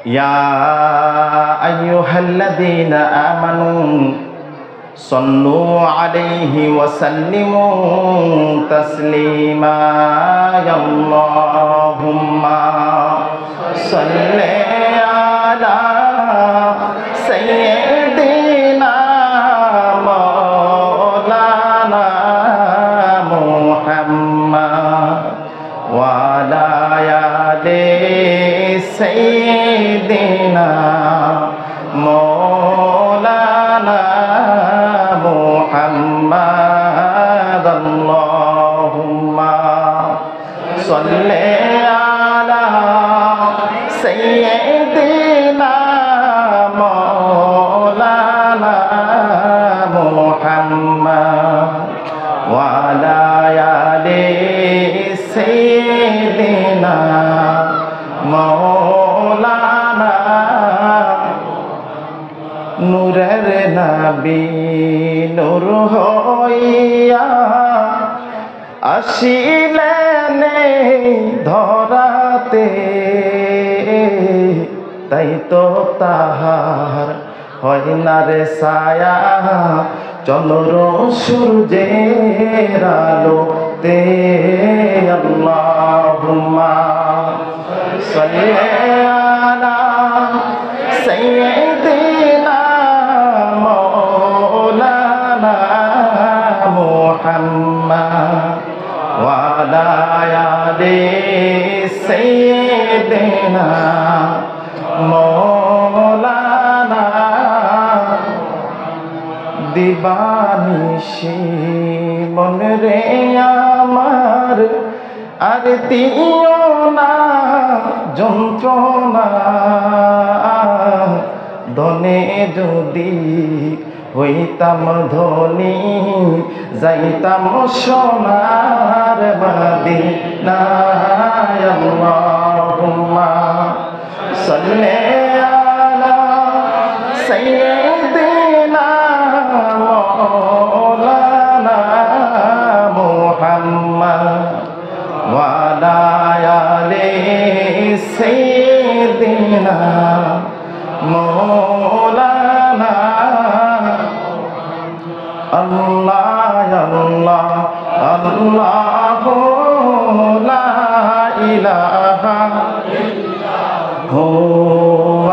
ইয়া আইয়ুহাল্লাযীনা আমানু সাল্লু আলাইহি ওয়া সাল্লিমু তাসলিমা আল্লাহুম্মা সাল্লি আলা সাইয়্যিদিনা মাওলানা মুহাম্মদ ওয়া আলা আলি সাইয়্যিদিনা মাওলানা মুহাম্মদ আল্লাহুম্মা সাল্লি আলা সাইয়্যিদিনা মাওলানা মুহাম্মদ ওয়া আলা আলি সাইয়্যিদিনা মাওলানা নূরের নবী নূর হইয়া আসিলেন ধরাতে, তাই তো তাহার হয় না রে ছায়া চন্দ্র সূর্যের আলোতে। আল্লাহুম্মা সাল্লি আলা সাইয়্যিদিনা মাওলানা মুহাম্মদ ওয়া আলা আলি সাইয়্যিদিনা মাওলানা। দিবানিশি মন রে আমার আর দিও না যন্ত্রণা, ধনে যদি হইতাম ধনী যাইতাম সোনার মদিনা। আল্লাহুম্মা সাল্লি আলা সাইয়্যিদিনা মাওলানা মুহাম্মদ ওয়া আলা আলি সাইয়্যিদিনা মাওলানা। আল্লাহ আল্লাহ আল্লাহু লা ইলাহা ইল্লাহু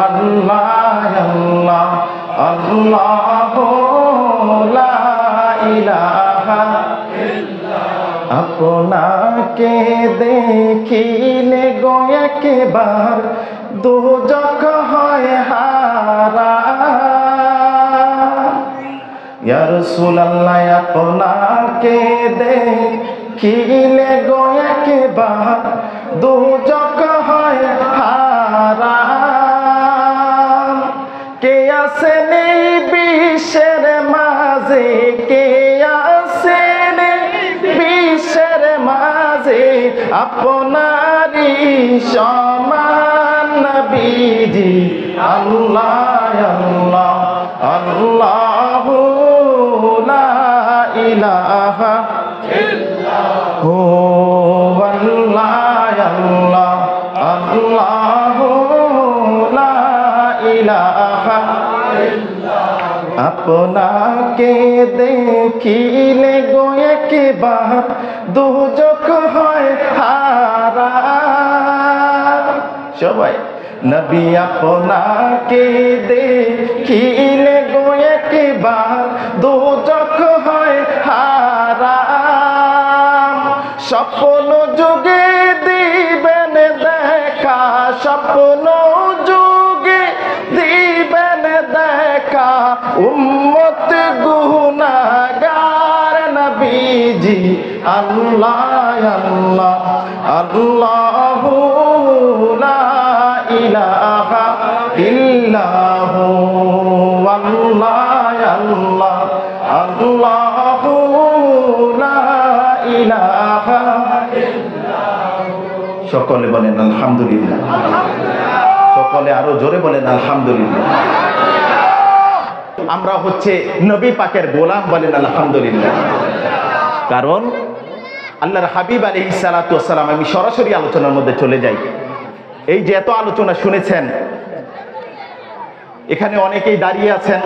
আল্লাহ আল্লাহ আল্লাহু লা ইলাহা ইল্লাহু। আপনাকে দেখিলে গো একবার দোজখ হয় হারা। ইয়া রাসূলুল্লাহ আপনাকে দেখিলে গো একবার দোজখ হয় হারা। কে আছেন এই বিশ্বের মাঝে, কে আছেন বিশ্বের মাঝে আপনারই সমান নবীজি। আল্লাহ আল্লাহ আল্লাহু লা ইলাহা ইল্লাহু আল্লাহ আল্লাহ আল্লাহু লা ইলাহা ইল্লাহু। আপনাকে দেখিলে গো একবার দোজখ হয় হারা। সবাই নবী আপনাকে দেখিলে গো একবার দোজখ হয় হারা। স্বপ্ন যুগে দিবেন দেখা, স্বপ্ন যুগে দিবেন দেখা উম্মত গুনাহগার নবীজি। আল্লাহ আল্লাহ আল্লাহু লা ইলাহা ইল্লাহু আল্লাহ আল্লাহ আল্লাহু লা ইলাহা ইল্লাহু। সকলে বলেন আলহামদুলিল্লাহ। সকলে আরো জোরে বলেন আলহামদুলিল্লাহ। আমরা হচ্ছে নবী পাকের গোলাম, বলেন আলহামদুলিল্লাহ। কারণ আল্লাহর হাবিব আলাইহিস সালাতু ওয়াস সালাম, আমি সরাসরি আলোচনার মধ্যে চলে যাই। এই যে এত আলোচনা শুনেছেন, এখানে অনেকেই দাঁড়িয়ে আছেন,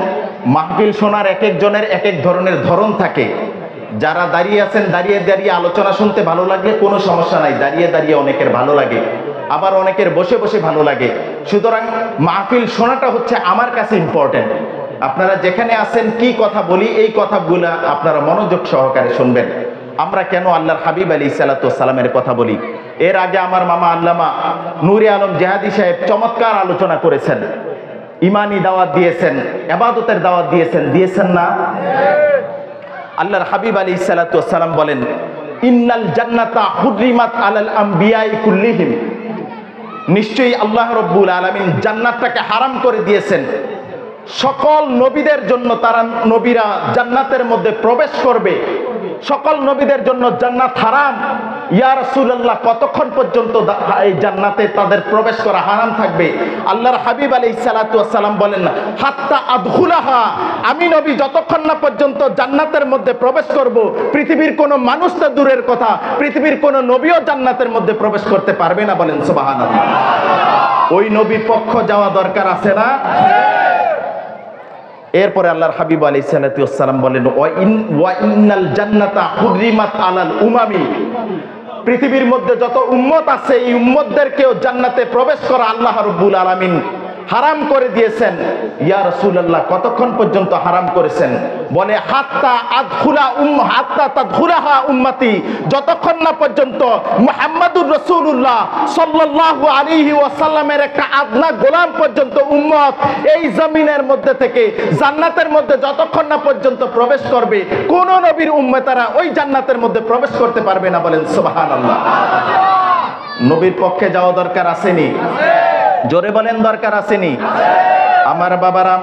মাহফিল শোনার এক একজনের এক এক ধরনের ধরন থাকে। যারা দাঁড়িয়ে আছেন দাঁড়িয়ে দাঁড়িয়ে আলোচনা শুনতে ভালো লাগলে কোনো সমস্যা নাই, দাঁড়িয়ে দাঁড়িয়ে অনেকের ভালো লাগে, আবার অনেকের বসে বসে ভালো লাগে। সুতরাং মাহফিল শোনাটা হচ্ছে আমার কাছে ইম্পর্টেন্ট। আপনারা যেখানে আছেন কি কথা বলি এই কথাগুলো আপনারা মনোযোগ সহকারে শুনবেন। আমরা কেন আল্লাহর হাবিব আলাইহিস সালাতু ওয়াস সালামের কথা বলি? এর আগে আমার মামা আল্লামা নূরে আলম জেহাদি সাহেব চমৎকার আলোচনা করেছেন, ইমানি দাওয়াত দিয়েছেন, ইবাদতের দাওয়াত দিয়েছেন না? আল্লাহর হাবিব আলাইহিস সালাতু ওয়াস সালাম বলেন, ইন্নাল জান্নাতা হুররিমাত আলাল আমবিয়াই কুল্লিহিম, নিশ্চয়ই আল্লাহ রাব্বুল আলামিন জান্নাতটাকে হারাম করে দিয়েছেন সকল নবীদের জন্য। তারা নবীরা জান্নাতের মধ্যে প্রবেশ করবে, সকল নবীদের জন্য জান্নাত হারাম। ইয়া রাসূলুল্লাহ, কতক্ষণ পর্যন্ত এই জান্নাতে তাদের প্রবেশ করা হারাম থাকবে? আল্লাহর হাবিব আলাইহিস সালাতু ওয়াস সালাম বলেন, হাত্তা আদখুলাহা, আমি নবী যতক্ষণ না পর্যন্ত জান্নাতের মধ্যে প্রবেশ করব, পৃথিবীর কোনো মানুষ তো দূরের কথা, পৃথিবীর কোনো নবীও জান্নাতের মধ্যে প্রবেশ করতে পারবে না। বলেন সুবহানাল্লাহ। ওই নবীর পক্ষ যাওয়া দরকার আছে না? এরপরে আল্লাহর হাবিব আলাইহিস সালাতু ওয়াস সালাম বলেন, ওয়া ইন্নাল জান্নাতা হুররিমাত আলাল উমামি, পৃথিবীর মধ্যে যত উম্মত আছে এই উম্মতদেরকেও জান্নাতে প্রবেশ করা আল্লাহ রাব্বুল আলামিন হারাম করে দিয়েছেন। ইয়া রাসূলুল্লাহ, কতক্ষণ পর্যন্ত হারাম করেছেন? বলে হাত্তা তাদখুলাহা উম্মতি, যতক্ষণ না পর্যন্ত মুহাম্মাদুর রাসূলুল্লাহ সাল্লাল্লাহু আলাইহি ওয়াসাল্লামের একটা আদনা গোলাম পর্যন্ত উম্মত এই জমিনের মধ্যে থেকে জান্নাতের মধ্যে যতক্ষণ না পর্যন্ত প্রবেশ করবে, কোন নবীর উম্মতেরা ওই জান্নাতের মধ্যে প্রবেশ করতে পারবে না। বলেন সুবহানাল্লাহ। নবীর পক্ষে যাওয়া দরকার আসেনি? জোরে বলেন, দরকার আসেনি? আমার বাবারা,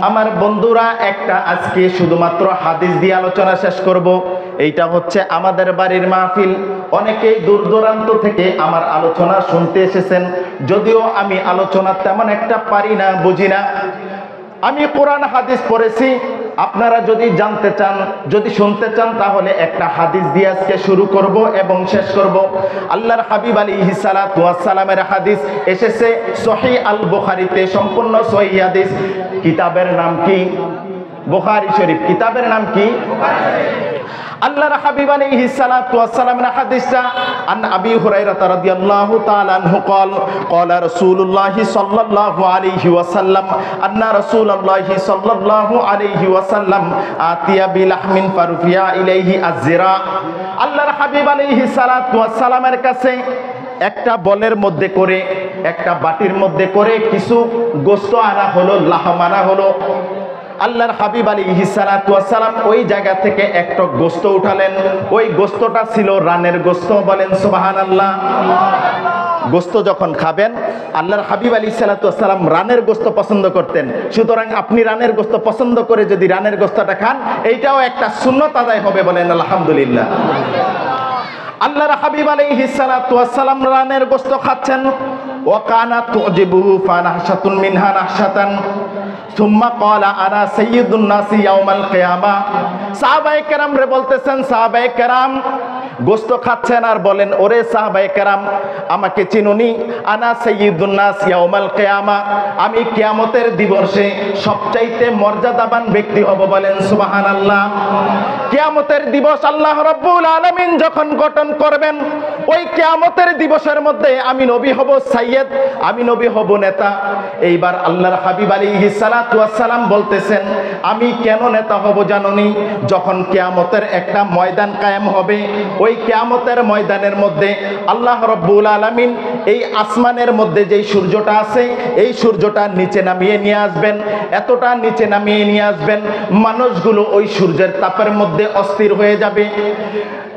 আমার বন্ধুরা, একটা আজকে শুধুমাত্র হাদিস দিয়ে আলোচনা শেষ করব। এইটা হচ্ছে আমাদের বাড়ির মাহফিল। অনেকেই দূর দূরান্ত থেকে আমার আলোচনা শুনতে এসেছেন, যদিও আমি আলোচনা তেমন একটা পারি না, বুঝি না। আমি কোরআন হাদিস পড়েছি। আপনারা যদি জানতে চান, যদি শুনতে চান, তাহলে একটা হাদিস দিয়ে আজকে শুরু করব এবং শেষ করব। আল্লাহর হাবিব আলাইহিস সালাতু ওয়াস সালামের হাদিস এসেছে সহিহ আল বুখারীতে, সম্পূর্ণ সহিহ হাদিস। কিতাবের নাম কি? বুখারী শরীফ। কিতাবের নাম কি? আল্লাহর হাবিব আলাইহিস সালাতু ওয়াস সালামের হাদিসটা আন আবি হুরায়রা রাদিয়াল্লাহু তাআলা আনহু قال قال رسول الله صلى الله عليه وسلم ان رسول الله صلى الله عليه وسلم اتي بلحم فرفع اليه الذراع। আল্লাহর হাবিব আলাইহিস সালাতু ওয়াস সালামের কাছে একটা বলের মধ্যে করে, একটা বাটির মধ্যে করে কিছু গোশত আনা হলো, লাহম আনা হলো। আল্লাহর হাবিব আলাইহিস সালাতু ওয়াস সালাম ওই জায়গা থেকে একটা গোশত উঠালেন। ওই গোশতটা ছিল রানের গোশত। বলেন সুবহানাল্লাহ। গোশত যখন খাবেন, আল্লাহর হাবিব আলাইহিস সালাতু ওয়াস সালাম রানের গোশত পছন্দ করতেন। সুতরাং আপনি রানের গোশত পছন্দ করে যদি রানের গোশতটা খান, এইটাও একটা সুন্নাত আদায় হবে। বলেন আলহামদুলিল্লাহ। আল্লাহর হাবিব আলাইহিস সালাতু ওয়াস সালাম রানের গোশত খাচ্ছেন। ওয়া কানাত তুজিবুহু ফানাহশাতুন মিনহা নাহশাতান সুম্মা ক্বালা আনা সাইয়্যিদুন নাসি ইয়াউমাল কিয়ামা। সাহাবায়ে কেরাম রে বলতেছেন, সাহাবায়ে কেরাম গোশত খাচ্ছেন আর বলেন, ওরে সাহাবায়ে কেরাম, আমাকে চিনুনি? আনা সাইয়্যিদুন নাস ইয়াউমাল কিয়ামা, আমি কিয়ামতের দিবসে সবচাইতে মর্যাদাবান ব্যক্তি হব। বলেন সুবহানাল্লাহ। কিয়ামতের দিবস আল্লাহ রাব্বুল আলামিন যখন গঠন করবেন, ওই কিয়ামতের দিবসের মধ্যে আমি নবী হব সাইয়্যিদ, আমি নবী হব নেতা। এইবার আল্লাহর হাবিব আলাইহিস সালাতু ওয়াস সালাম বলতেছেন, আমি কেন নেতা হব জানোনি? যখন কিয়ামতের একটা ময়দান কায়েম হবে, ওই কিয়ামতের ময়দানের মধ্যে আল্লাহ রাব্বুল আলামিন এই আসমানের মধ্যে যেই সূর্যটা আছে, এই সূর্যটা নিচে নামিয়ে নিয়ে আসবেন। এতটা নিচে নামিয়ে নিয়ে আসবেন, মানুষগুলো ওই সূর্যের তাপের মধ্যে অস্থির হয়ে যাবে।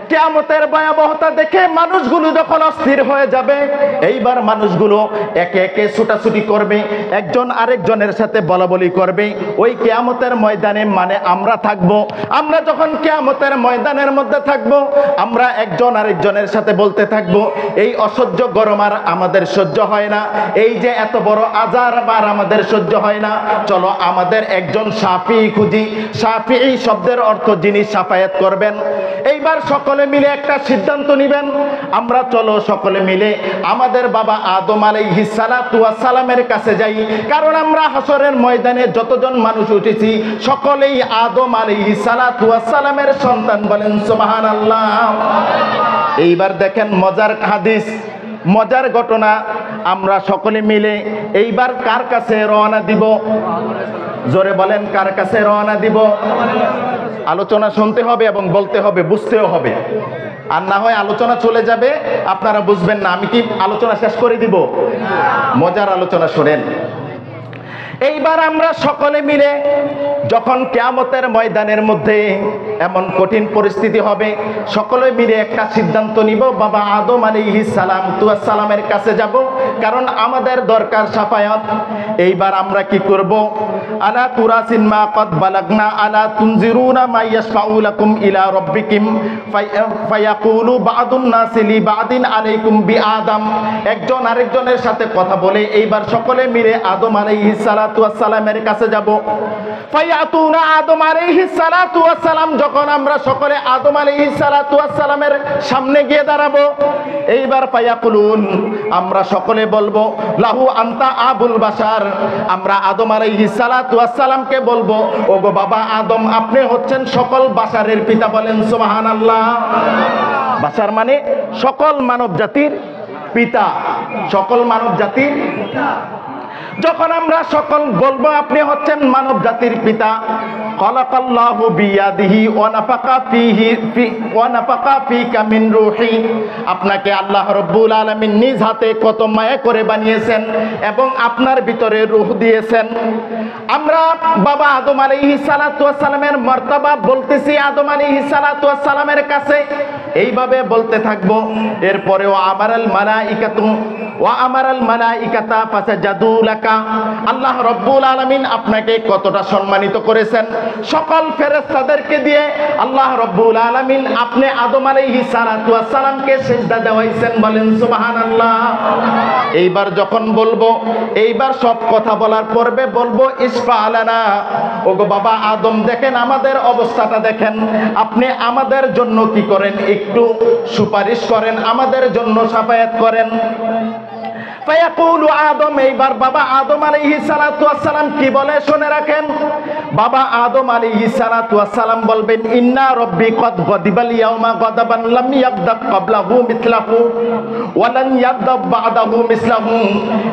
কিয়ামতের ভয়াবহতা দেখে মানুষগুলো যখন অস্থির হয়ে যাবে, এইবার মানুষগুলো একে একে ছুটাছুটি করবে, একজন আরেকজনের সাথে বলাবলি করবে। ওই কিয়ামতের ময়দানে মানে আমরা থাকব। আমরা যখন কিয়ামতের ময়দানের মধ্যে থাকব, আমরা একজন আরেকজনের সাথে বলতে থাকব, এই অসহ্য গরম আর আমাদের সহ্য হয় না, এই যে এত বড় আজার আর আমাদের সহ্য হয় না, চলো আমাদের একজন শাফিঈ খুঁজি। শাফিঈ শব্দের অর্থ যিনি শাফায়াত করবেন। এইবার সকল সকলে মিলে একটা সিদ্ধান্ত নেবেন, আমরা চলো সকলে মিলে আমাদের বাবা আদম আলাইহিস সালাতু ওয়াস সালামের কাছে যাই। কারণ আমরা হাসরের ময়দানে যতজন মানুষ উঠেছি সকলেই আদম আলাইহিস সালাতু ওয়াস সালামের সন্তান। বলেন সুবহানাল্লাহ। এইবার দেখেন মজার হাদিস, মজার ঘটনা। আমরা সকলে মিলে এইবার কার কাছে রওনা দিব? জোরে বলেন, কার কাছে রওনা দিব? আলোচনা শুনতে হবে এবং বলতে হবে, বুঝতেও হবে। আর না হয় আলোচনা চলে যাবে, আপনারা বুঝবেন না। আমি কি আলোচনা শেষ করে দিব? মজার আলোচনা শোনেন। এইবার আমরা সকলে মিলে যখন কিয়ামতের ময়দানের মধ্যে এমন কঠিন পরিস্থিতি হবে, সকলে মিলে একটা সিদ্ধান্ত নিব, বাবা আদম আলাইহিস সালামের কাছে যাব, কারণ আমাদের দরকার শাফায়াত। এইবার আমরা কি করব? আলা কুরাসিন মা কদ বালাগনা আলা তুনজিরুনা মা ইয়াশফাউ লাকুম ইলা রাব্বিকুম ফায়াকুলু বা'দুন নাসি লি বা'দিন আলাইকুম বিআদম। একজন আরেকজনের সাথে কথা বলে এইবার সকলে মিলে আদম আলাইহিস সালামের কাছে যাব। ফায়াতুনা আদম আলাইহিস সালাম, যখন আমরা সকলে আদম আলাইহিস সালামের সামনে গিয়ে দাঁড়াবো, এইবার ফায়াকুলুন, আমরা সকলে বলবো, লাহু আনতা আবুল বাশার। আমরা আদম আলাইহিস সালামকে বলবো, ওগো বাবা আদম, আপনি হচ্ছেন সকল বাশারের পিতা। বলেন সুবহানাল্লাহ। বাশার মানে সকল মানব জাতির পিতা, সকল মানব জাতির পিতা। যখন আমরা সকল বলবো আপনি হচ্ছেন মানব জাতির পিতা, খালাকাল্লাহু বিয়াদিহি ওয়া নাফাকা ফিকা মিন রূহি। আপনাকে আল্লাহ রাব্বুল আলামিন নিজ হাতে কত মায়া করে বানিয়েছেন এবং আপনার ভিতরে রূহ দিয়েছেন। আমরা বাবা আদম আলাইহিস সালামের মর্তবা বলতেছি আদম আলাইহিস সালামের কাছে, এইভাবে বলতে থাকবো। এরপরেও আমারাল মালাইকাতা ফাসাজাদু লাকা। আল্লাহ রাব্বুল আলামিন আপনাকে কতটা সম্মানিত করেছেন, সকল ফেরেশতাদেরকে দিয়ে আল্লাহ রাব্বুল আলামিন আপনি আদম আলাইহিস সালামকে সিজদা দেওয়াইছেন। বলেন সুবহানাল্লাহ। এইবার যখন বলবো, এইবার সব কথা বলার পূর্বে বলবো, ইসফা আলানা, ওগো বাবা আদম, দেখেন আমাদের অবস্থাটা দেখেন, আপনি আমাদের জন্য কি করেন, একটু সুপারিশ করেন, আমাদের জন্য শাফায়াত করেন। ফায়াকুলু আদম, এইবার বাবা আদম আলাইহিস সালাম কি বলে শুনে রাখেন। বাবা আদম আলাইহিস সালাম বলবেন, ইন্না রব্বি কদ গদিবাল ইয়াউমা গদাবান লাম ইয়াগদাব ক্বাবলাহু মিসলাহু ওয়া লান ইয়াগদাব বা'দাহু মিসলাহু।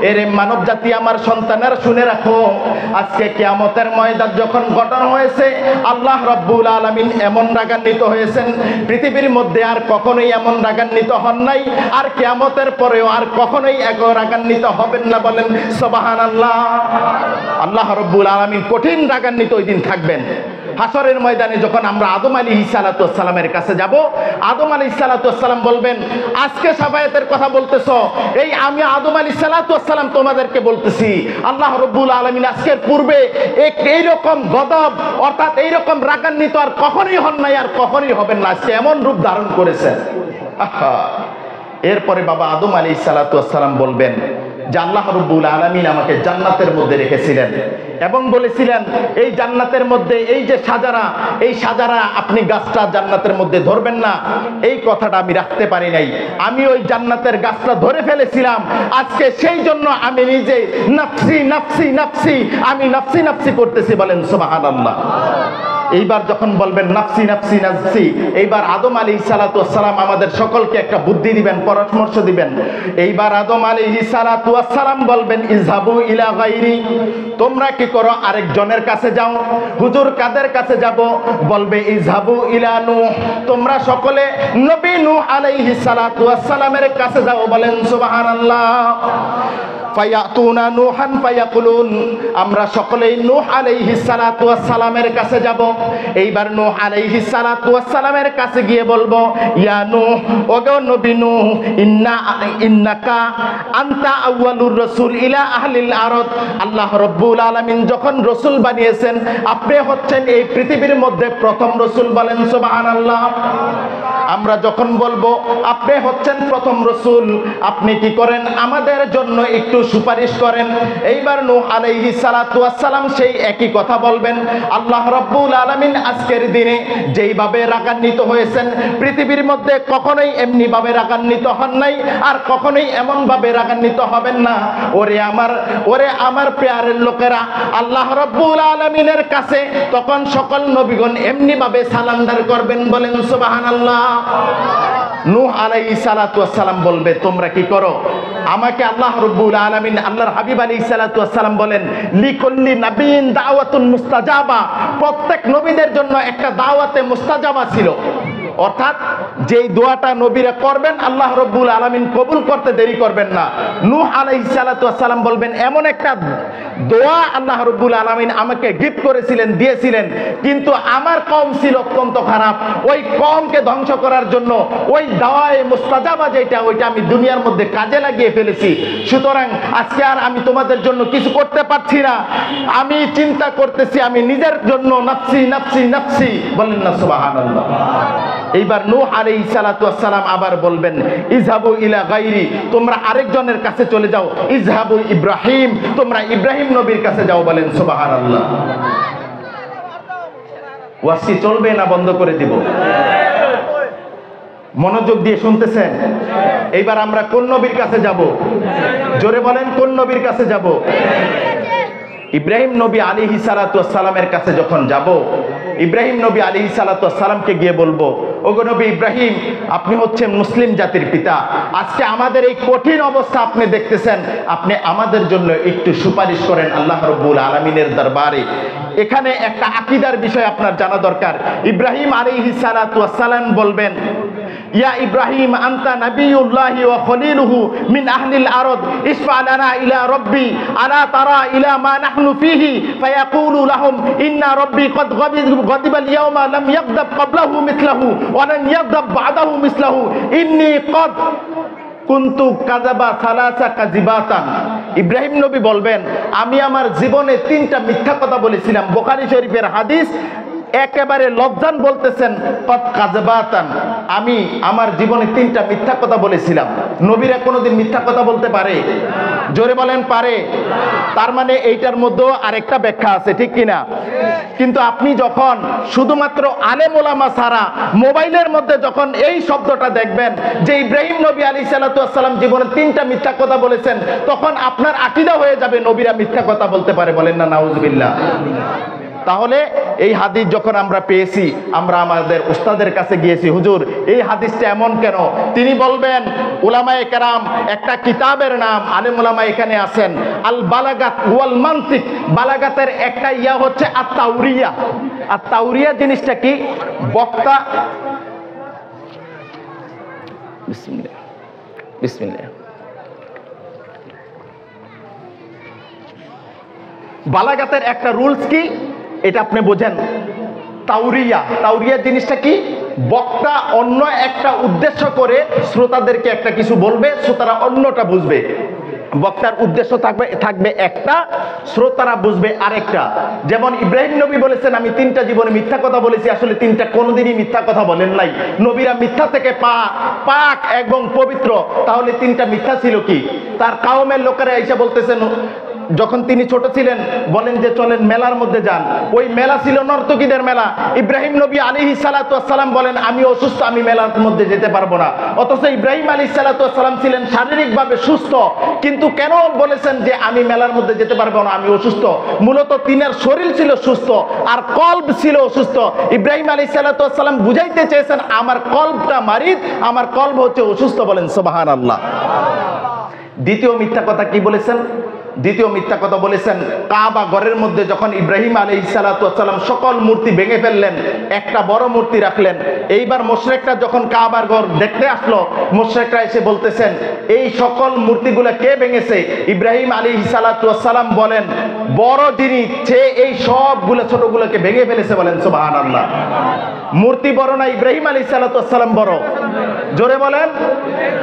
এরে মানব জাতি, আমার সন্তানেরা শুনে রাখো, আজকে কিয়ামতের ময়দান যখন গঠন হয়েছে, আল্লাহ রাব্বুল আলামিন এমন রাগান্বিত হয়েছেন, পৃথিবীর মধ্যে আর কখনোই এমন রাগান্বিত হন নাই, আর কিয়ামতের পরেও আর কখনোই রাগান্বিত হবেন না। বলেন সুবহানাল্লাহ। আল্লাহ রাব্বুল আলামিন কঠিন রাগান্বিত ওই দিন থাকবেন হাসরের ময়দানে। যখন আমরা আদম আলাইহিস সালামের কাছে যাব, আদম আলাইহিস সালাম বলবেন, আজকে শাফায়াতের কথা বলতেছো, এই আমি আদম আলাইহিস সালাম তোমাদেরকে বলতেছি, আল্লাহ রাব্বুল আলামিন আজকের পূর্বে এইরকম গদব অর্থাৎ এইরকম রাগান্বিত আর কখনোই হন নাই, আর কখনোই হবেন না, আজকে এমন রূপ ধারণ করেছেন। এরপরে বাবা আদম আলাইহিস সালাম বলবেন যে আল্লাহ রাব্বুল আলামিন আমাকে জান্নাতের মধ্যে রেখেছিলেন এবং বলেছিলেন, এই জান্নাতের মধ্যে এই যে সাজারা, এই সাজারা আপনি গাছটা জান্নাতের মধ্যে ধরবেন না, এই কথাটা আমি রাখতে পারি নাই। আমি ওই জান্নাতের গাছটা ধরে ফেলেছিলাম, আজকে সেই জন্য আমি নিজে নাফসি নাফসি নাফসি, আমি নাফসি নাফসি করতেছি। বলেন সুবহানাল্লাহ। এইবার যখন বলবেন নাফসি নাফসি নাফসি, এইবার আদম আলাইহিস সালাম আমাদের সকলকে একটা বুদ্ধি দিবেন, পরামর্শ দিবেন। এইবার আদম আলাইহিস সালাম বলবেন, ইযহাবু ইলা গায়রি, তোমরা কি করো, আরেকজনের কাছে যাও। হুজুর কাদের কাছে যাব? বলবে ইযহাবু ইলা নূহ, তোমরা সকলে নবী নূহ আলাইহিস সালামের কাছে যাও। বলেন সুবহানাল্লাহ। ফায়াতুনা নূহান ফায়াকুলুন, আমরা সকলেই নূহ আলাইহিস সালামের কাছে যাব। এইবার নূহ আলাইহিস সালামের কাছে গিয়ে বলবো, ইয়া নূহ, ওগো নবী নূহ, ইন্নাকা আনতা আউয়ালুর রাসূল ইলা আহলিল আরদ। আল্লাহ রাব্বুল আলামিন যখন রাসূল বানিয়েছেন, আপনি হচ্ছেন এই পৃথিবীর মধ্যে প্রথম রাসূল। বলেন সুবহানাল্লাহ। আমরা যখন বলবো আপনি হচ্ছেন প্রথম রাসূল, আপনি কি করেন আমাদের জন্য একটু সুপারিশ করেন। এইবার নূহ আলাইহিস সালাতু ওয়াস সালাম সেই একই কথা বলবেন। আল্লাহ রাব্বুল আলামিন আজকের দিনে যেইভাবে রাগান্বিত হয়েছেন, পৃথিবীর মধ্যে কখনোই এমনি ভাবে রাগান্বিত হন নাই, আর কখনোই এমন ভাবে রাগান্বিত হবেন না। ওরে আমার প্যারের লোকেরা, আল্লাহ রাব্বুল আলামিনের কাছে তখন সকল নবীগণ এমনি ভাবে সালান্ডার করবেন, বলেন সুবহানাল্লাহ। নূহ আলাইহিস সালাতু ওয়াস সালাম বলবে তোমরা কি করো, আমাকে আল্লাহ রাব্বুল আলামিন, আল্লাহর হাবিব আলাইহিস সালাতু ওয়াস সালাম বলেন লিকুল্লি নাবিয়িন দাওয়াতুন মুস্তাজাবা, প্রত্যেক নবীদের জন্য একটা দাওয়াতে মুস্তাজাবা ছিল। অর্থাৎ যেই দোয়াটা নবীরা করবেন আল্লাহ রাব্বুল আলামিন কবুল করতে দেরি করবেন না। নূহ আলাইহিস সালাতু ওয়াস সালাম বলবেন এমন একটা দোয়া আল্লাহ রাব্বুল আলামিন আমাকে গিফট করেছিলেন, দিয়েছিলেন, কিন্তু আমার কওম ছিল অত্যন্ত খারাপ। ওই কওমকে ধ্বংস করার জন্য ওই দাওয়ায়ে মুস্তাজাবা যেটা, ওইটা আমি দুনিয়ার মধ্যে কাজে লাগিয়ে ফেলেছি। সুতরাং আজকে আর আমি তোমাদের জন্য কিছু করতে পারছি না। আমি চিন্তা করতেছি আমি নিজের জন্য, নাফসি নাফসি নাফসি, বলেন না সুবহানাল্লাহ। এইবার নূহ আলাইহিস সালাতু ওয়াস সালাম আবার বলবেন ইযহাবু ইলা গায়রি, তোমরা আরেকজনের কাছে চলে যাও। ইযহাবু ইব্রাহিম, তোমরা ইব্রাহিম নবীর কাছে যাও, বলেন সুবহানাল্লাহ। ওয়াসি চলবে না বন্ধ করে দিব? মনোযোগ দিয়ে শুনতেছেন? এইবার আমরা কোন নবীর কাছে যাব? জোরে বলেন, কোন নবীর কাছে যাব? ইব্রাহিম নবী আলাইহিস সালাতু ওয়াস সালামের কাছে যখন যাব, ইব্রাহিম নবী আলাইহিস সালাতু ওয়াস সালামকে গিয়ে বলবো, ওগো নবী ইব্রাহিম, আপনি হচ্ছেন মুসলিম জাতির পিতা। আজকে আমাদের এই কঠিন অবস্থা আপনি দেখতেছেন, আপনি আমাদের জন্য একটু সুপারিশ করেন আল্লাহ রাব্বুল আলামিনের দরবারে। এখানে একটা আকীদার বিষয় আপনার জানা দরকার। ইব্রাহিম আলাইহিস সালাতু ওয়াস সালাম বলবেন ইয়া ইব্রাহিম আনতা নাবিয়ুল্লাহি ওয়া খলিলুহু মিন আহলিল আরদ ইশফা লানা ইলা রাব্বি আলা তারা ইলা মা নাহনু ফিহি ফায়াকুলু লাহুম ইন্না রাব্বি কদ গাদিবাল ইয়াওমা লাম ইয়াগদাব ক্বাবলাহু মিসলাহু ওয়া লান ইয়াগদাব বা'দাহু মিসলাহু ইন্নী কদ কুনতু কাযাবা সালাসা কাযিবাতান। ইব্রাহিম নবী বলবেন আমি আমার জীবনে 3টা মিথ্যা কথা বলেছিলাম। বুখারী শরীফের হাদিস, একেবারে লজ্জান বলতেছেন কদ কাযবাতান, আমি আমার জীবনে 3টা মিথ্যা কথা বলেছিলাম। নবীরা কোনোদিন মিথ্যা কথা বলতে পারে? জোরে বলেন, পারে? তার মানে এইটার মধ্যেও আরেকটা ব্যাখ্যা আছে, ঠিক কিনা? কিন্তু আপনি যখন শুধুমাত্র আলেম ওলামা ছাড়া মোবাইলের মধ্যে যখন এই শব্দটা দেখবেন যে ইব্রাহিম নবী আলাইহিস সালাতু ওয়াস সালাম জীবনে 3টা মিথ্যা কথা বলেছেন, তখন আপনার আকীদা হয়ে যাবে নবীরা মিথ্যা কথা বলতে পারে, বলেন না নাউজুবিল্লাহ। তাহলে এই হাদিস যখন আমরা পেয়েছি, আমরা আমাদের উস্তাদের কাছে গিয়েছি, হুজুর এই হাদিসটা এমন কেন? তিনি বলবেন উলামায়ে কেরাম, একটা কিতাবের নাম, আলেম উলামা এখানে আছেন, আল বালাগাত ওয়াল মানতিক। বালাগাতের একটা ইয়া হচ্ছে আত-তাওরিয়া। আত-তাওরিয়া জিনিসটা কি? বক্তা, বিসমিল্লাহ বিসমিল্লাহ। বালাগাতের একটা রুলস কি এটা আপনি বোঝেন। তাওরিয়া, তাওরিয়া জিনিসটা কি? বক্তা অন্য একটা উদ্দেশ্য করে শ্রোতাদেরকে একটা কিছু বলবে, শ্রোতারা অন্যটা বুঝবে। বক্তার উদ্দেশ্য থাকবে একটা, শ্রোতারা বুঝবে আরেকটা। যেমন ইব্রাহিম নবী বলেছেন আমি 3টা জীবনে মিথ্যা কথা বলেছি, আসলে 3টা কোনোদিনই মিথ্যা কথা বলেন নাই। নবীরা মিথ্যা থেকে পাক এবং পবিত্র। তাহলে 3টা মিথ্যা ছিল কি? তার কওমের লোকেরা এসে বলতেছেন, যখন তিনি ছোট ছিলেন বলেন যে চলেন মেলার মধ্যে যান। ওই মেলা ছিল নর্তকীদের মেলা। ইব্রাহিম নবী আলাইহিস সালাতু ওয়াস সালাম বলেন আমি অসুস্থ, আমি মেলার মধ্যে যেতে পারবো না। অথচ ইব্রাহিম আলাইহিস সালাতু ওয়াস সালাম ছিলেন শারীরিকভাবে সুস্থ, কিন্তু কেন বলেছেন যে আমি মেলার মধ্যে যেতে পারবো না, আমি অসুস্থ? মূলত তিনার শরীর ছিল সুস্থ আর কলব ছিল অসুস্থ। ইব্রাহিম আলাইহিস সালাতু ওয়াস সালাম বুঝাইতে চেয়েছেন আমার কলবটা মারিদ, আমার কলব হচ্ছে অসুস্থ, বলেন সুবহানাল্লাহ। দ্বিতীয় মিথ্যা কথা কি বলেছেন? দ্বিতীয় মিথ্যা কথা বলেছেন কাবা ঘরের মধ্যে যখন ইব্রাহিম আলাইহিস সালাতু ওয়াস সালাম সকল মূর্তি ভেঙে ফেললেন, একটা বড় মূর্তি রাখলেন। এইবার মুশরিকরা যখন কাবার ঘর দেখতে আসলো, মুশরিকরা এসে বলতেছেন এই সকল মূর্তিগুলা কে ভেঙেছে? ইব্রাহিম আলাইহিস সালাতু ওয়াস সালাম বলেন বড় যিনি সে এই সবগুলো ছোটগুলোকে ভেঙে ফেলেছে, বলেন সুবহানাল্লাহ। মূর্তি বড় না ইব্রাহিম আলাইহিস সালাতু ওয়াস সালাম বড়? জোরে বলেন।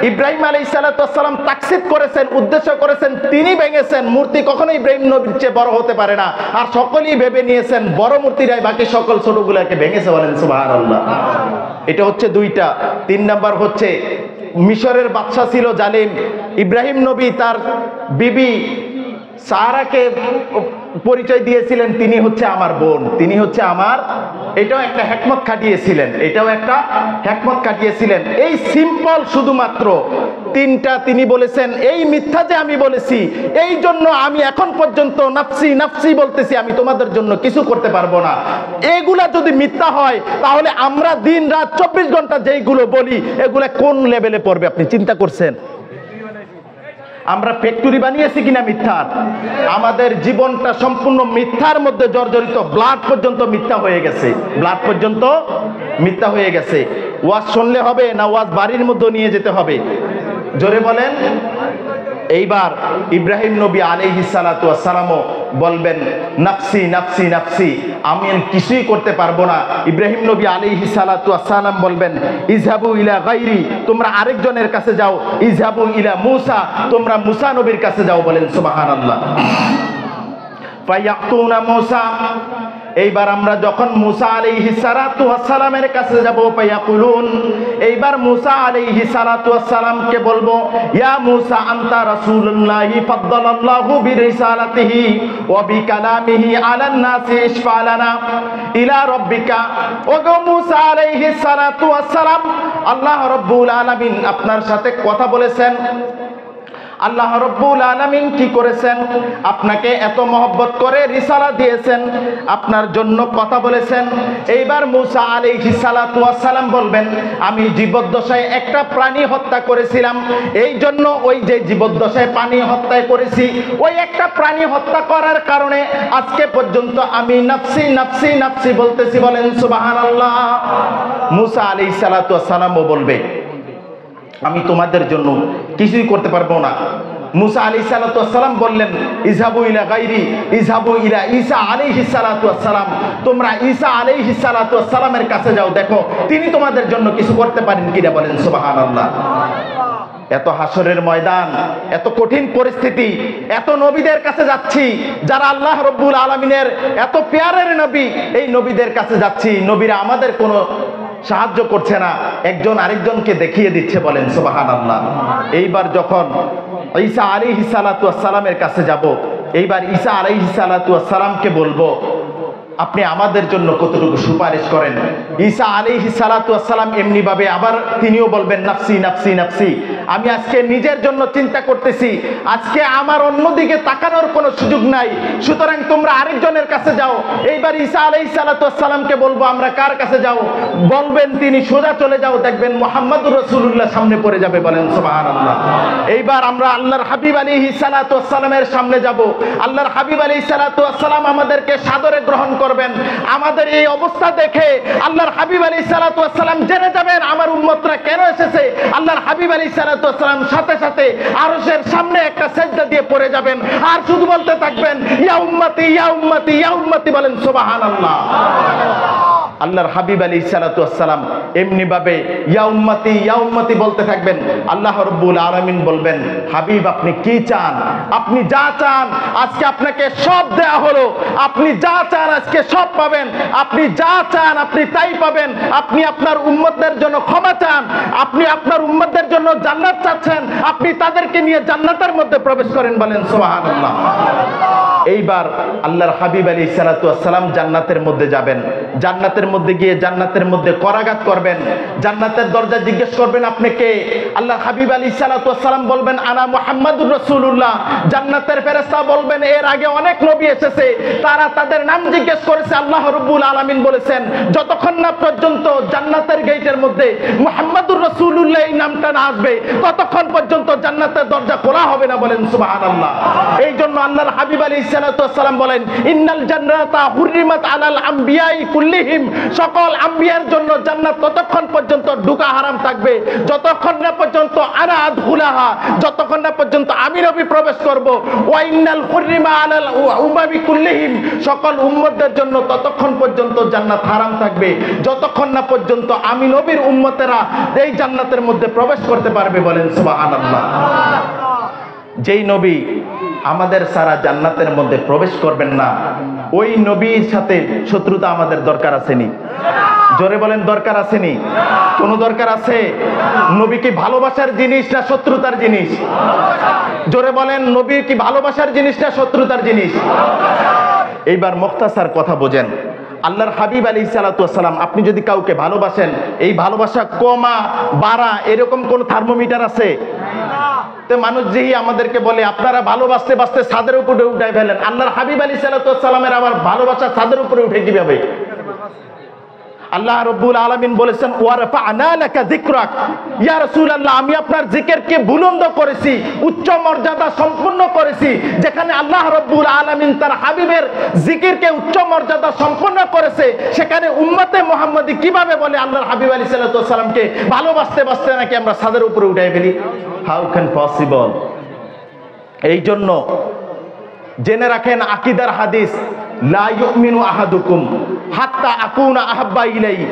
ইব্রাহিম আলাইহিস সালাতু ওয়াস সালাম তাকসীদ করেছেন, উদ্দেশ্য করেছেন তিনি ভেঙেছেন। মূর্তি কখনো ইব্রাহিম নবীর চেয়ে বড় হতে পারে না। আর সকলেই ভেবে নিয়েছেন বড় মূর্তিরাই বাকি সকল ছোটগুলোকে ভেঙেছে, বলেন সুবহানাল্লাহ। এটা হচ্ছে দুইটা। 3 নাম্বার হচ্ছে মিশরের বাদশা ছিল জালিম। ইব্রাহিম নবী তার বিবি সারাকে পরিচয় দিয়েছিলেন তিনি হচ্ছে আমার বোন, তিনি হচ্ছে আমার, এটাও একটা হিকমত খাটিয়েছিলেন, এটাও একটা হিকমত খাটিয়েছিলেন। এই সিম্পল শুধুমাত্র 3টা তিনি বলেছেন, এই মিথ্যা যে আমি বলেছি এই জন্য আমি এখন পর্যন্ত নাফসি নাফসি বলতেছি, আমি তোমাদের জন্য কিছু করতে পারবো না। এগুলা যদি মিথ্যা হয় তাহলে আমরা দিন রাত 24 ঘন্টা যেইগুলো বলি এগুলা কোন লেভেলে পড়বে আপনি চিন্তা করছেন? আমরা ফ্যাক্টরি বানিয়েছি কিনা মিথ্যার? আমাদের জীবনটা সম্পূর্ণ মিথ্যার মধ্যে জর্জরিত, ব্লাড পর্যন্ত মিথ্যা হয়ে গেছে, ব্লাড পর্যন্ত মিথ্যা হয়ে গেছে। ওয়াজ শুনলে হবে না ওয়াজ বাড়ির মধ্যে নিয়ে যেতে হবে? জোরে বলেন। এইবার ইব্রাহিম নবী আলাইহিস সালাতু ওয়াস সালামও বলবেন নাফসি নাফসি নাফসি, আমি কিছুই করতে পারবো না। ইব্রাহিম নবী আলাইহিস সালাতু ওয়াস সালাম বলবেন ইযহাবু ইলা গায়রি, তোমরা আরেকজনের কাছে যাও। ইযহাবু ইলা মূসা, তোমরা মূসা নবীর কাছে যাও। বলেন সুবহানাল্লাহ। ফায়াতুনা মূসা, এইবার আমরা যখন মূসা আলাইহিস সালাতু ওয়াস সালামের কাছে যাব, ফায়াকুলুন, এইবার মূসা আলাইহিস সালাতু ওয়াস সালামকে বলবো ইয়া মূসা আনতা রাসূলুল্লাহি ফাদ্দালাল্লাহু বিরিসালাতিহি ওয়া বিকালামিহি আলান নাসি ইশফা লানা ইলা রাব্বিকা। ওগো মূসা আলাইহিস সালাতু ওয়াস সালাম, আল্লাহ রাব্বুল আলামিন আপনার সাথে কথা বলেছেন। আল্লাহ রাব্বুল আলামিন কি করেছেন? আপনাকে এত মহব্বত করে রিসালা দিয়েছেন, আপনার জন্য কথা বলেছেন। এইবার মূসা আলাইহিস সালাতু ওয়াস সালাম বলবেন আমি জীবদ্দশায় একটা প্রাণী হত্যা করেছিলাম, এই জন্য ওই যে জীবদ্দশায় প্রাণী হত্যা করেছি ওই একটা প্রাণী হত্যা করার কারণে আজকে পর্যন্ত আমি নাফসি নাফসি নাফসি বলতেছি। বলেন সুবহানাল্লাহ। মূসা আলাইহিস সালাতু ওয়াস সালামও বলবে আমি তোমাদের জন্য কিছুই করতে পারবো না। মূসা আলাইহিস সালাতু ওয়াস সালাম বললেন ইযহাবু ইলা গায়রি, ইযহাবু ইলা ঈসা আলাইহিস সালাতু ওয়াস সালাম, তোমরা ঈসা আলাইহিস সালাতু ওয়াস সালামের কাছে যাও, দেখো তিনি তোমাদের জন্য কিছু করতে পারেন কিনা। বলেন সুবহানাল্লাহ। এত হাসরের ময়দান, এত কঠিন পরিস্থিতি, এত নবীদের কাছে যাচ্ছি যারা আল্লাহ রাব্বুল আলামিনের এত পেয়ারের নবী, এই নবীদের কাছে যাচ্ছি, নবীরা আমাদের কোনো সাহায্য করছে না, একজন আরেকজনকে দেখিয়ে দিচ্ছে। বলেন সুবহানাল্লাহ। এইবার যখন ঈসা আলাইহিস সালাতু ওয়াস সালামের কাছে যাব, এইবার ঈসা আলাইহিস সালাতু ওয়াস সালামকে বলবো আপনি আমাদের জন্য কতটুকু সুপারিশ করেন। ঈসা আলাইহিস সালাতু ওয়াস সালাম এমনি ভাবে আবার তিনিও বলবেন নাফসি নাফসি নাফসি, আমি আজকে নিজের জন্য চিন্তা করতেছি, আজকে আমার অন্যদিকে তাকানোর কোনো সুযোগ নাই, সুতরাং তোমরা আরেকজনের কাছে যাও। এইবার ঈসা আলাইহিস সালাতু ওয়াস সালামকে বলবো আমরা কার কাছে যাও? বলবেন তিনি সোজা চলে যাও, দেখবেন মুহাম্মদুর রাসূলুল্লাহ সামনে পড়ে যাবে। বলেন সুবহানাল্লাহ। এইবার আমরা আল্লাহর হাবিব আলাইহিস সালাতু ওয়াস সালামের সামনে যাব, আল্লাহর হাবিব আলাইহিস সালাতু ওয়াস সালাম আমাদেরকে সাদরে গ্রহণ করবেন। আমাদের এই অবস্থা দেখে আল্লাহর হাবিব আলাইহিস সালাতু ওয়াস সালাম জেনে যাবেন আমার উম্মতরা কেন এসেছে। আল্লাহর হাবিব আলাইহিস সালাতু ওয়াস সালাম সাথে সাথে আরশের সামনে একটা সিজদা দিয়ে পড়ে যাবেন আর শুধু বলতে থাকবেন ইয়া উম্মতি ইয়া উম্মতি ইয়া উম্মতি। বলেন সুবহানাল্লাহ। আল্লাহর হাবিব আলাইহিস সালাতু ওয়াস সালাম এমনি ভাবে ইয়া উম্মতি বলতে থাকবেন। আল্লাহ রাব্বুল আলামিন বলবেন হাবিব আপনি কি চান? আপনি যা চান আজকে আপনাকে সব দেয়া হলো, আপনি যা চান আজকে সব পাবেন, আপনি যা চান আপনি তাই পাবেন। আপনি আপনার উম্মতদের জন্য ক্ষমা চান, আপনি আপনার উম্মতদের জন্য জান্নাত চাচ্ছেন, আপনি তাদেরকে নিয়ে জান্নাতের মধ্যে প্রবেশ করেন। বলেন সুবহানাল্লাহ। এইবার আল্লাহর হাবিব আলাইহিস সালাতু ওয়াস সালাম জান্নাতের মধ্যে যাবেন, জান্নাতের মধ্যে গিয়ে জান্নাতের মধ্যে করাঘাত করবেন, জান্নাতের দরজা জিজ্ঞেস করবেন আপনি কে? আল্লাহর হাবিব আলাইহিস সালাতু ওয়াস সালাম বলবেন আনা মুহাম্মাদুর রাসূলুল্লাহ। জান্নাতের ফেরেশতা বলবেন এর আগে অনেক নবী এসেছে, তারা তাদের নাম জিজ্ঞেস করেছে, আল্লাহ রাব্বুল আলামিন বলেছেন যতক্ষণ না পর্যন্ত জান্নাতের গেটের মধ্যে মুহাম্মাদুর রাসূলুল্লাহ এই নামটা না আসবে ততক্ষণ পর্যন্ত জান্নাতের দরজা খোলা হবে না। বলেন সুবহানাল্লাহ। এই জন্য আল্লাহর হাবিব আলাইহিস সালাতু ওয়াস সালাম বলেন ইন্নাল জান্নাতা হুররিমাত আলাল আমবিয়াই কুল্লিহিম, সকল আম্বিয়ার জন্য জান্নাত ততক্ষণ পর্যন্ত ঢোকা হারাম থাকবে যতক্ষণ না পর্যন্ত আনা আদখুলাহা, যতক্ষণ না পর্যন্ত আমি নবী প্রবেশ করব। ওয়া ইন্নাল হুররিমা আলাল উমামি কুল্লিহিম, সকল উম্মতদের জন্য ততক্ষণ পর্যন্ত জান্নাত হারাম থাকবে যতক্ষণ না পর্যন্ত আমি নবীর উম্মতেরা এই জান্নাতের মধ্যে প্রবেশ করতে পারবে। বলেন সুবহানাল্লাহ। যেই নবী আমাদের সারা জান্নাতের মধ্যে প্রবেশ করবেন না ওই নবীর সাথে শত্রুতা আমাদের দরকার আছে নি? জোরে বলেন দরকার আসেনি? কোনো দরকার আছে? নবী কি ভালোবাসার জিনিস না শত্রুতার জিনিস? জোরে বলেন, নবী কি ভালোবাসার জিনিস না শত্রুতার জিনিস? এইবার মুখতাসার কথা বোঝেন। আল্লাহর হাবিব আলাইহিস সালাতু ওয়াস সালাম, আপনি যদি কাউকে ভালোবাসেন, এই ভালোবাসা কমা বাড়া এরকম কোন থার্মোমিটার আছে? তো মানুষ যেই আমাদেরকে বলে আপনারা ভালোবাসতে বাসতে ছাদের উপরে উঠাই ফেলেন, আল্লাহর হাবিব আলাইহিস সালাতু ওয়াস সালামের আবার ভালোবাসা ছাদের উপরে উঠে কিভাবে? আল্লাহ রাব্বুল আলামিন বলেছেন ওয়ারফা'না লাকা যিকরাক, ইয়া রাসূলুল্লাহ আমি আপনার জিকিরকে বুলন্দ করেছি, উচ্চ মর্যাদা সম্পন্ন করেছি। যেখানে আল্লাহ রাব্বুল আলামিন তার হাবিবের জিকিরকে উচ্চ মর্যাদা সম্পন্ন করেছে, সেখানে উম্মতে মুহাম্মাদি কিভাবে বলে আল্লাহর হাবিব আলাইহিস সালাতু ওয়াস সালামকে ভালোবাসতে বাসতে নাকি আমরা ছাদের উপরে উঠাই ফেলি? How can possible? এই জন্য জেনে রাখেন আকীদার হাদিস, লা ইউমিনু আহাদুকুম হাত্তা আকুনা আহাব্বা ইলাইহি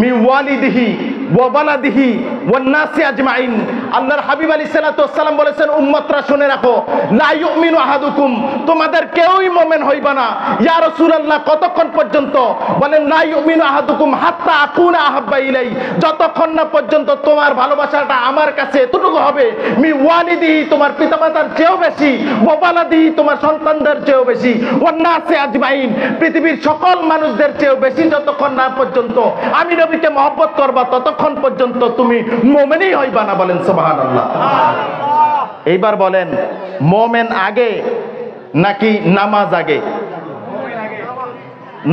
মিন ওয়ালিদিহি ওয়া ওয়ালাদিহি ওয়ান নাসি আজমাইন। আল্লাহর হাবিব আলাইহিস সালাতু ওয়াস সালাম বলেছেন, উম্মতরা শুনে রাখো, লা ইউমিনু আহাদুকুম তোমাদের কেউই মুমিন হইবা না। ইয়া রাসূলুল্লাহ কতক্ষণ পর্যন্ত? বলেন লা ইউমিনু আহাদুকুম হাত্তা আকুনা আহাব্বা ইলাইহি, যতক্ষণ না পর্যন্ত তোমার ভালোবাসাটা আমার কাছে এতটুকু হবে, মি ওয়ালিদিহি তোমার পিতামাতার চেয়েও বেশি, ওয়া ওয়ালাদিহি তোমার সন্তানদের চেয়েও বেশি, ওয়ান নাসি আজমাইন পৃথিবীর সকল মানুষদের চেয়েও বেশি, যতক্ষণ না পর্যন্ত আমি নবীকে মহব্বত করবা ততক্ষণ পর্যন্ত তুমি মুমিনই হইবা না। বলেন সুবহানাল্লাহ। এইবার বলেন, মুমিন আগে নাকি নামাজ আগে?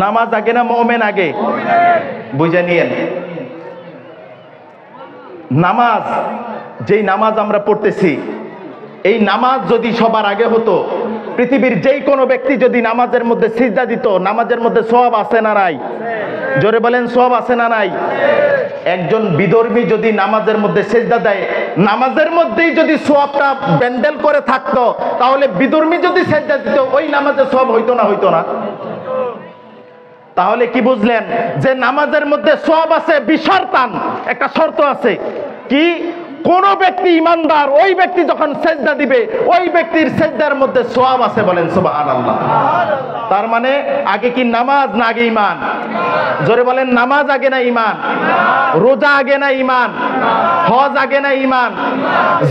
নামাজ আগে না মুমিন আগে? বুঝে নিয়েন। নামাজ, যেই নামাজ আমরা পড়তেছি, এই নামাজ যদি সবার আগে হতো, পৃথিবীর যেই কোনো ব্যক্তি যদি নামাজের মধ্যে সিজদা দিত, নামাজের মধ্যে সওয়াব আছে না নাই? জোরে বলেন, সওয়াব আছে না নাই? একজন বিধর্মী যদি নামাজের মধ্যে সিজদা দেয়, নামাজের মধ্যেই যদি সওয়াবটা ব্যান্ডেল করে থাকতো, তাহলে বিধর্মী যদি সিজদা দিত ওই নামাজে সওয়াব হইতো না? হইতো না? তাহলে কি বুঝলেন? যে নামাজের মধ্যে সওয়াব আছে বিশর্তান, একটা শর্ত আছে। কি? কোন ব্যক্তি ইমানদার, ওই ব্যক্তি যখন সেজদা দিবে ওই ব্যক্তির সেজদার মধ্যে সওয়াব আছে। বলেন সুবহানাল্লাহ। তার মানে আগে কি নামাজ না আগে ঈমান? জোরে বলেন, নামাজ আগে না ঈমান? রোজা আগে না ঈমান? হজ আগে না ঈমান?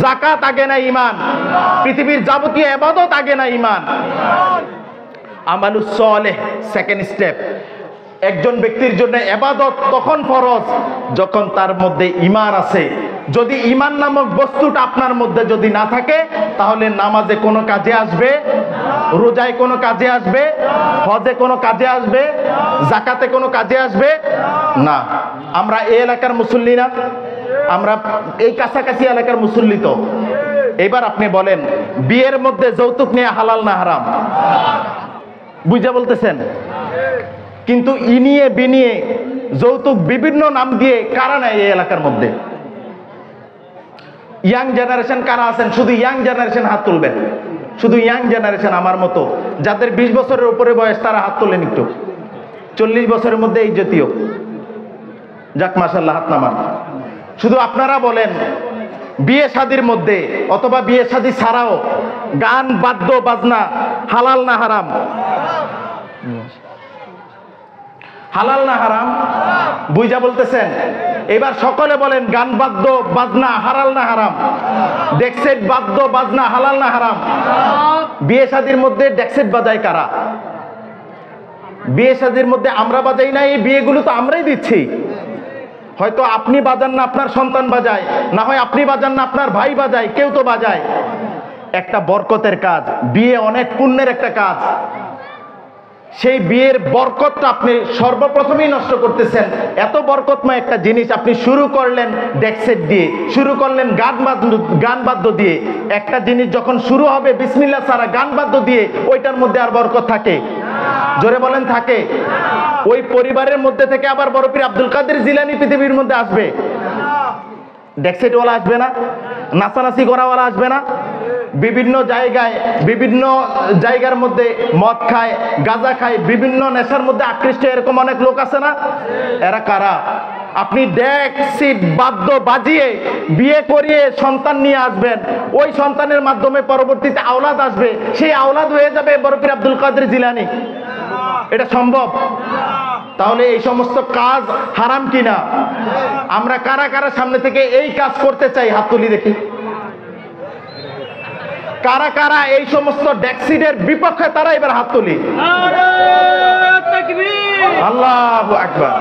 যাকাত আগে না ঈমান? পৃথিবীর যাবতীয় ইবাদত আগে না ঈমান? আমালুস সালেহ সেকেন্ড স্টেপ। একজন ব্যক্তির জন্য ইবাদত তখন ফরজ যখন তার মধ্যে ঈমান আছে। যদি ঈমান নামক বস্তুটা আপনার মধ্যে যদি না থাকে, তাহলে নামাজে কোনো কাজে আসবে, রোজায় কোনো কাজে আসবে, হজে কোনো কাজে আসবে, যাকাতে কোনো কাজে আসবে না। আমরা এই এলাকার মুসল্লি না? আমরা এই কাছাকাছি এলাকার মুসল্লি তো। এবার আপনি বলেন, বিয়ের মধ্যে যৌতুক নেওয়া হালাল না হারাম? বুঝা বলতেছেন? কিন্তু ইনিয়ে বিনিয়ে যৌতুক বিভিন্ন নাম দিয়ে কারা নেয় এই এলাকার মধ্যে? ইয়াং জেনারেশন কারা আছেন? শুধু ইয়াং জেনারেশন হাত তুলবেন। শুধু ইয়াং জেনারেশন আমার মতো যাদের 20 বছরের উপরে বয়স, তারা হাত তোলেন একটু। 40 বছরের মধ্যে এই জাতীয়, যাক মাশাআল্লাহ, হাত নামান। শুধু আপনারা বলেন, বিয়ে শাদীর মধ্যে অথবা বিয়ে শাদী ছাড়াও গান বাদ্য বাজনা হালাল না হারাম? হালাল না হারাম? বুঝা বলতেছেন? এবার সকলে বলেন, গান বাদ্য বাজনা হালাল না হারাম? ডেকসেট বাদ্য বাজনা হালাল না হারাম? বিয়ে শাদীর মধ্যে ডেকসেট বাজায় কারা? বিয়ে শাদীর মধ্যে আমরা বাজাই না, এই বিয়েগুলো তো আমরাই দিচ্ছি। হয়তো আপনি বাজান না, আপনার সন্তান বাজায়, না হয় আপনি বাজান না, আপনার ভাই বাজায়, কেউ তো বাজায়। একটা বরকতের কাজ, বিয়ে অনেক পুণ্যের একটা কাজ। সেই বিয়ের বরকতটা আপনি সর্বপ্রথমেই নষ্ট করতেছেন। এত বরকতময় একটা জিনিস আপনি শুরু করলেন ডেকসেট দিয়ে, শুরু করলেন গান বাদ্য দিয়ে। একটা জিনিস যখন শুরু হবে বিসমিল্লাহ ছাড়া গান বাদ্য দিয়ে, ওইটার মধ্যে আর বরকত থাকে? জোরে বলেন, থাকে? ওই পরিবারের মধ্যে থেকে আবার বড় পীর আব্দুল কাদের জিলানী পৃথিবীর মধ্যে আসবে? ডেকসেটওয়ালা আসবে না? নাচানাচি করাওয়ালা আসবে না? বিভিন্ন জায়গার মধ্যে মদ খায়, গাঁজা খায়, বিভিন্ন নেশার মধ্যে আকৃষ্ট এরকম অনেক লোক আছে না? এরা কারা? আপনি ডেকসিট বাদ্য বাজিয়ে বিয়ে করিয়ে সন্তান নিয়ে আসবেন, ওই সন্তানের মাধ্যমে পরবর্তীতে আওলাদ আসবে, সেই আওলাদ হয়ে যাবে বড় পীর আব্দুল কাদের জিলানী। এটা সম্ভব? তাহলে এই সমস্ত কাজ হারাম কিনা? আমরা কারা কারা সামনে থেকে এই কাজ করতে চাই? হাত তুলি দেখি। কারা কারা এই সমস্ত ড্যাক্সিডের বিপক্ষে? তারা এবার হাত তুলি। আল্লাহু আকবার,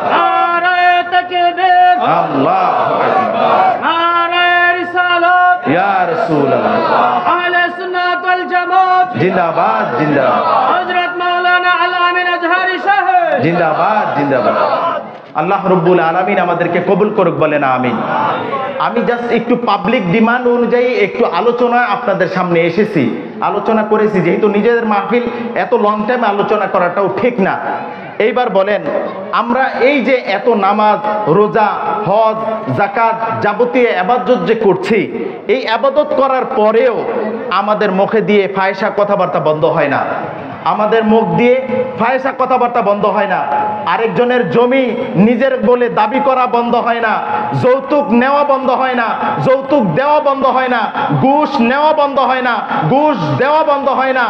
আল্লাহু আকবার, ইয়া রাসূলুল্লাহ, আহলে সুন্নাত ওয়াল জামাত জিন্দাবাদ, জিন্দাবাদ, হযরত মাওলানা আল-আমিন আজহারি সাহেব জিন্দাবাদ, জিন্দাবাদ। আল্লাহ রাব্বুল আলামিন আমাদেরকে কবুল করুক, বলেন আমিন। আমি জাস্ট একটু পাবলিক ডিমান্ড অনুযায়ী একটু আলোচনা আপনাদের সামনে এসেছি, আলোচনা করেছি, যেহেতু নিজেদের মাহফিল এত লং টাইম আলোচনা করাটাও ঠিক না। এইবার বলেন, আমরা এই যে এত নামাজ, রোজা, হজ, যাকাত, যাবতীয় ইবাদত যে করছি, এই ইবাদত করার পরেও আমাদের মুখে দিয়ে ফাহিশা কথাবার্তা বন্ধ হয় না, আমাদের মুখ দিয়ে ফাহিশা কথাবার্তা বন্ধ হয় না, আরেকজনের জমি নিজের বলে দাবি করা বন্ধ হয় না, যৌতুক নেওয়া বন্ধ হয় না, যৌতুক দেওয়া বন্ধ হয় না, ঘুষ নেওয়া বন্ধ হয় না, ঘুষ দেওয়া বন্ধ হয় না।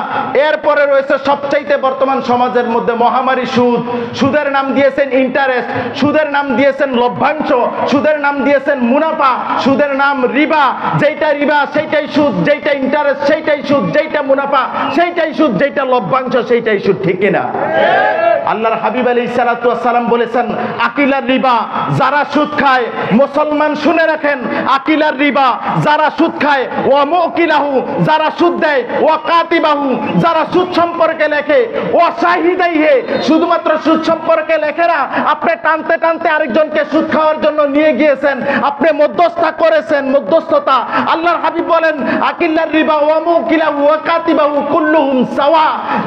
এরপরে রয়েছে সবচাইতে বর্তমান সমাজের মধ্যে মহামারী সুদ। সুদের নাম দিয়েছেন ইন্টারেস্ট, সুদের নাম দিয়েছেন লভ্যাংশ, সুদের নাম দিয়েছেন মুনাফা, সুদের নাম রিবা। যেইটা রিবা সেইটাই সুদ, যেইটা ইন্টারেস্ট সেইটাই সুদ, যেইটা মুনাফা সেইটাই সুদ, যেইটা লভ্যাংশ সেইটাই সুদ। ঠিক কিনা? আল্লাহর হাবিব আলাইহিস সালাতু ওয়াস সালাম বলেছেন, আকিলার রিবা, যারা সুদ খায়, মুসলমান শুনে রাখেন, আকিলার রিবা, যারা সুদ খায়, ওয়া মুকিলাহু, যারা সুদ দেয়, ওয়া কাতিবাহু, যারা সুদ সম্পর্কে লেখে, ওয়া শাহিদাইহি, শুধুমাত্র সুদ সম্পর্কে লেখে না, আপনি টানতে টানতে আরেকজনকে সুদ খাওয়ার জন্য নিয়ে গিয়েছেন, আপনি মধ্যস্থতা করেছেন, মধ্যস্থতা। আল্লাহর হাবিব বলেন, আকিলার রিবা ওয়া মুকিলাহু ওয়া কাতিবাহু কুল্লুহুম সাওয়া,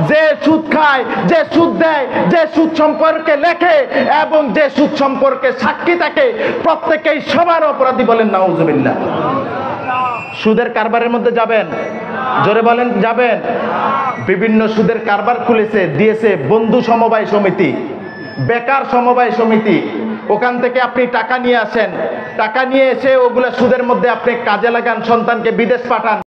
যে সুদ খায়, যে সুদ দেয়, যে সুদ সম্পর্কে লেখে এবং যে সুদ সম্পর্কে সাক্ষী থাকে, প্রত্যেকেই সবার অপরাধী। বলেন নাউজুবিল্লাহ। সুদের কারবারের মধ্যে যাবেন? জোরে বলেন, যাবেন? বিভিন্ন সুদের কারবার খুলেছে, দিয়েছে বন্ধু সমবায় সমিতি, বেকার সমবায় সমিতি। ওখান থেকে আপনি টাকা নিয়ে আসেন, টাকা নিয়ে এসে ওগুলা সুদের মধ্যে আপনি কাজে লাগান, সন্তানকে বিদেশ পাঠান।